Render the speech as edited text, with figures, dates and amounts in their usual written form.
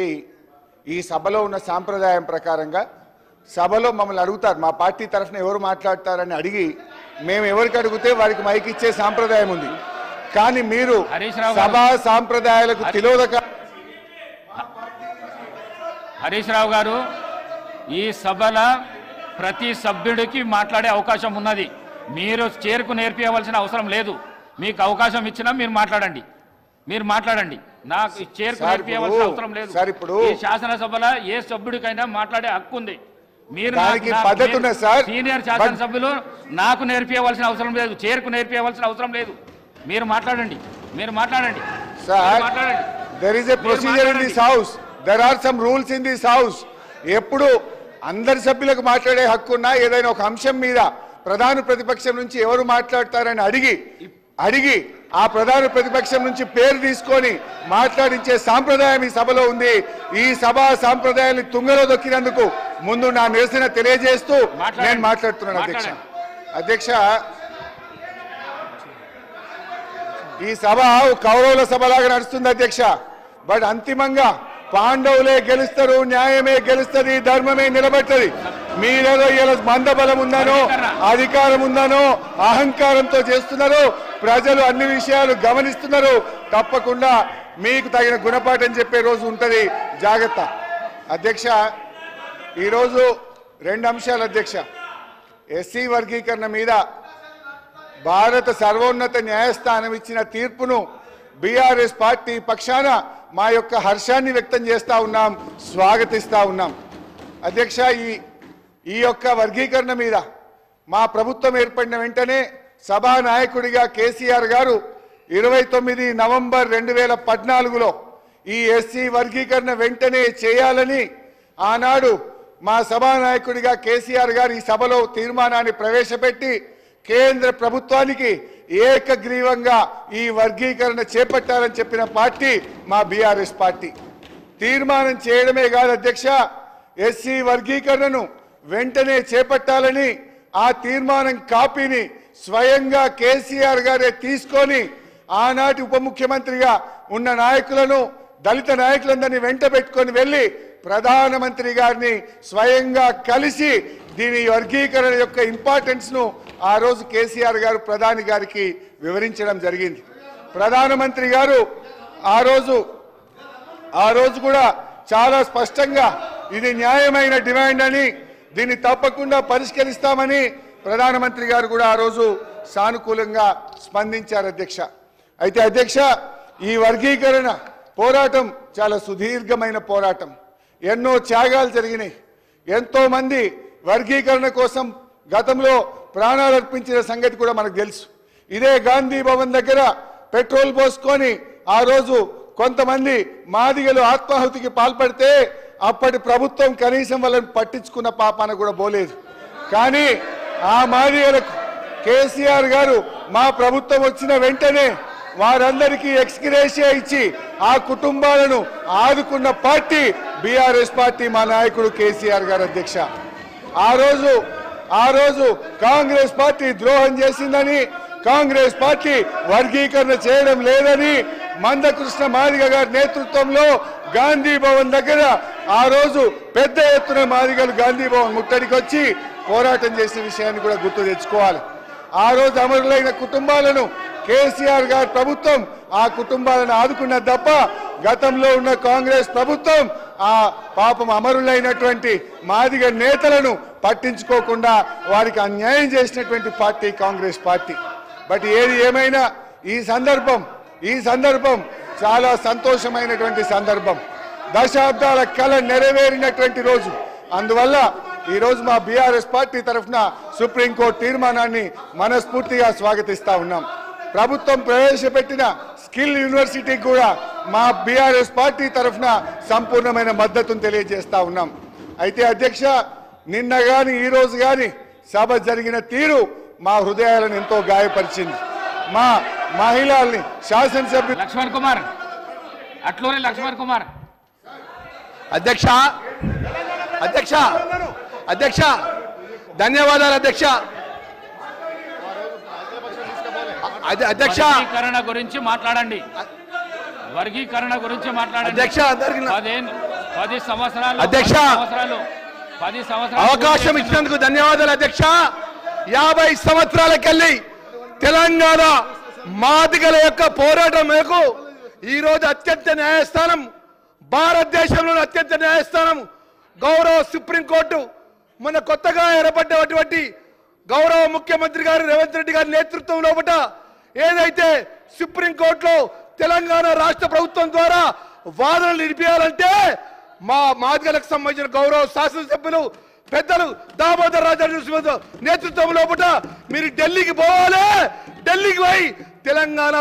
అనేటువంటిది ఈ సభలో ఉన్న సాంప్రదాయం ప్రకారంగా సభలో మమ్మల్ని అడుగుతారు, మా పార్టీ తరఫున ఎవరు మాట్లాడతారని అడిగి మేము ఎవరికి అడిగితే వారికి మైక్ ఇచ్చే సాంప్రదాయం ఉంది. కానీ మీరు సభా సాంప్రదాయాలకు తిలోదక. హరీష్ రావు గారు, ఈ సభల ప్రతి సభ్యుడికి మాట్లాడే అవకాశం ఉన్నది. మీరు చేరుకు నేర్పించవలసిన అవసరం లేదు. మీకు అవకాశం ఇచ్చినా మీరు మాట్లాడండి. నాకు చేరుకు నేర్పించవలసిన అవసరం లేదు. ఈ శాసనసభలో ఏ సభ్యుడికైనా మాట్లాడే హక్కు ఉంది. మీరు సీనియర్ శాసనసభ్యులు నాకు నేర్పించవలసిన అవసరం లేదు, చేరుకు నేర్పించవలసిన అవసరం లేదు. మీరు మాట్లాడండి. There is a procedure in this house. There are some rules in this house. ఎప్పుడు అందరి సభ్యులకు మాట్లాడే హక్కు ఉన్నా ఏదైనా ఒక అంశం మీద ప్రధాన ప్రతిపక్షం నుంచి ఎవరు మాట్లాడతారని అడిగి ఆ ప్రధాన ప్రతిపక్షం నుంచి పేరు తీసుకొని మాట్లాడించే సాంప్రదాయం ఈ సభలో ఉంది. ఈ సభా సాంప్రదాయాన్ని తుంగలో దొక్కినందుకు ముందు నా నిరసన తెలియజేస్తూ నేను మాట్లాడుతున్నాను. అధ్యక్ష, ఈ సభ కౌరవుల సభలాగా నడుస్తుంది అధ్యక్ష. బట్ అంతిమంగా పాండవులే గెలుస్తారు, న్యాయమే గెలుస్తుంది, ధర్మమే నిలబెట్టది. మీరేదో ఇలా మందబలం ఉందనో అధికారం ఉందనో అహంకారంతో చేస్తున్నారు. ప్రజలు అన్ని విషయాలు గమనిస్తున్నారు. తప్పకుండా మీకు తగిన గుణపాఠం చెప్పే రోజు ఉంటుంది, జాగ్రత్త. అధ్యక్ష, ఈరోజు 2 అంశాలు అధ్యక్ష. ఎస్సీ వర్గీకరణ మీద భారత సర్వోన్నత న్యాయస్థానం ఇచ్చిన తీర్పును బీఆర్ఎస్ పార్టీ పక్షాన మా యొక్క హర్షాన్ని వ్యక్తం చేస్తూ ఉన్నాం, స్వాగతిస్తూ ఉన్నాం. అధ్యక్ష, ఈ యొక్క వర్గీకరణ మీద మా ప్రభుత్వం ఏర్పడిన వెంటనే సభానాయకుడిగా కేసీఆర్ గారు 29 నవంబర్ 2014లో ఈ ఎస్సీ వర్గీకరణ వెంటనే చేయాలని ఆనాడు మా సభానాయకుడిగా కేసీఆర్ గారు ఈ సభలో తీర్మానాన్ని ప్రవేశపెట్టి కేంద్ర ప్రభుత్వానికి ఏకగ్రీవంగా ఈ వర్గీకరణ చేపట్టాలని చెప్పిన పార్టీ మా బీఆర్ఎస్ పార్టీ. తీర్మానం చేయడమే కాదు అధ్యక్ష, ఎస్సీ వర్గీకరణను వెంటనే చేపట్టాలని ఆ తీర్మానం కాపీని స్వయంగా కేసీఆర్ గారే తీసుకొని ఆనాటి ఉప ముఖ్యమంత్రిగా ఉన్న నాయకులను, దళిత నాయకులందరినీ వెంట పెట్టుకొని వెళ్ళి ప్రధానమంత్రి గారిని స్వయంగా కలిసి దీని వర్గీకరణ యొక్క ఇంపార్టెన్స్ ను ఆ రోజు కేసీఆర్ గారు ప్రధాని గారికి వివరించడం జరిగింది. ప్రధానమంత్రి గారు ఆ రోజు కూడా చాలా స్పష్టంగా ఇది న్యాయమైన డిమాండ్ అని, దీన్ని తప్పకుండా పరిష్కరిస్తామని ప్రధానమంత్రి గారు కూడా ఆ రోజు సానుకూలంగా స్పందించారు అధ్యక్ష. అయితే అధ్యక్ష, ఈ వర్గీకరణ పోరాటం చాలా సుదీర్ఘమైన పోరాటం. ఎన్నో త్యాగాలు జరిగినాయి. ఎంతో మంది వర్గీకరణ కోసం గతంలో ప్రాణాలు అర్పించిన సంగతి కూడా మనకు తెలుసు. ఇదే గాంధీ భవన్ దగ్గర పెట్రోల్ పోసుకొని ఆ రోజు కొంతమంది మాదిగలు ఆత్మాహుతికి పాల్పడితే అప్పటి ప్రభుత్వం కనీసం వాళ్ళని పట్టించుకున్న పాపాన కూడా పోలేదు. కానీ ఆ మాదిగలకు కేసీఆర్ గారు మా ప్రభుత్వం వచ్చిన వెంటనే వారందరికీ ఎక్స్గ్రేషియా ఇచ్చి ఆ కుటుంబాలను ఆదుకున్న పార్టీ బీఆర్ఎస్ పార్టీ, మా నాయకుడు కేసీఆర్ గారు అధ్యక్ష. ఆ రోజు కాంగ్రెస్ పార్టీ ద్రోహం చేసిందని, కాంగ్రెస్ పార్టీ వర్గీకరణ చేయడం లేదని మందకృష్ణ మాదిగ గారి నేతృత్వంలో గాంధీ భవన్ దగ్గర ఆ రోజు పెద్ద ఎత్తున మాదిగలు గాంధీ భవన్ ముట్టడికి వచ్చి పోరాటం చేసిన విషయాన్ని కూడా గుర్తు తెచ్చుకోవాలి. ఆ రోజు అమరులైన కుటుంబాలను కేసీఆర్ గారి ప్రభుత్వం ఆ కుటుంబాలను ఆదుకున్నది తప్ప గతంలో ఉన్న కాంగ్రెస్ ప్రభుత్వం ఆ పాపం అమరులైనటువంటి మాదిగ నేతలను పట్టించుకోకుండా వారికి అన్యాయం చేసినటువంటి పార్టీ కాంగ్రెస్ పార్టీ. బట్ ఏది ఏమైనా ఈ సందర్భం చాలా సంతోషమైనటువంటి సందర్భం. దశాబ్దాల కళ నెరవేరినటువంటి రోజు. అందువల్ల ఈ రోజు మా బీఆర్ఎస్ పార్టీ తరఫున సుప్రీంకోర్టు తీర్మానాన్ని మనస్ఫూర్తిగా స్వాగతిస్తా ఉన్నాం. ప్రభుత్వం ప్రవేశపెట్టిన స్కిల్ యూనివర్సిటీకి కూడా మా బీఆర్ఎస్ పార్టీ తరఫున సంపూర్ణమైన మద్దతును తెలియజేస్తా ఉన్నాం. అయితే అధ్యక్ష, నిన్న గాని ఈ రోజు గాని సభ జరిగిన తీరు మా హృదయాలను ఎంతో గాయపరిచింది. మా మహిళల్ని శాసనసభ్యులు లక్ష్మణ్ కుమార్ అధ్యక్ష ధన్యవాదాలు అధ్యక్ష. వర్గీకరణ గురించి మాట్లాడండి. అధ్యక్ష, 10 సంవత్సరాలు అధ్యక్ష, 10 సంవత్సరాలు అవకాశం ఇచ్చినందుకు ధన్యవాదాలు అధ్యక్ష. 50 సంవత్సరాలకెళ్ళి తెలంగాణ మాదిగల యొక్క పోరాటం మేరకు ఈ రోజు అత్యంత న్యాయస్థానం, భారతదేశంలోని అత్యంత న్యాయస్థానం గౌరవ సుప్రీంకోర్టు మన కొత్తగా ఏర్పడ్డటువంటి గౌరవ ముఖ్యమంత్రి గారు రేవంత్ రెడ్డి గారి నేతృత్వం లోపల ఏదైతే సుప్రీంకోర్టులో తెలంగాణ రాష్ట్ర ప్రభుత్వం ద్వారా వాదనలు నిలిపేయాలంటే మా మాదిగలకు సంబంధించిన గౌరవ శాసనసభ్యులు పెద్దలు దామోదర్ రాజా నేతృత్వం లోపల మీరు ఢిల్లీకి పోవాలి. ఢిల్లీకి పోయి తెలంగాణ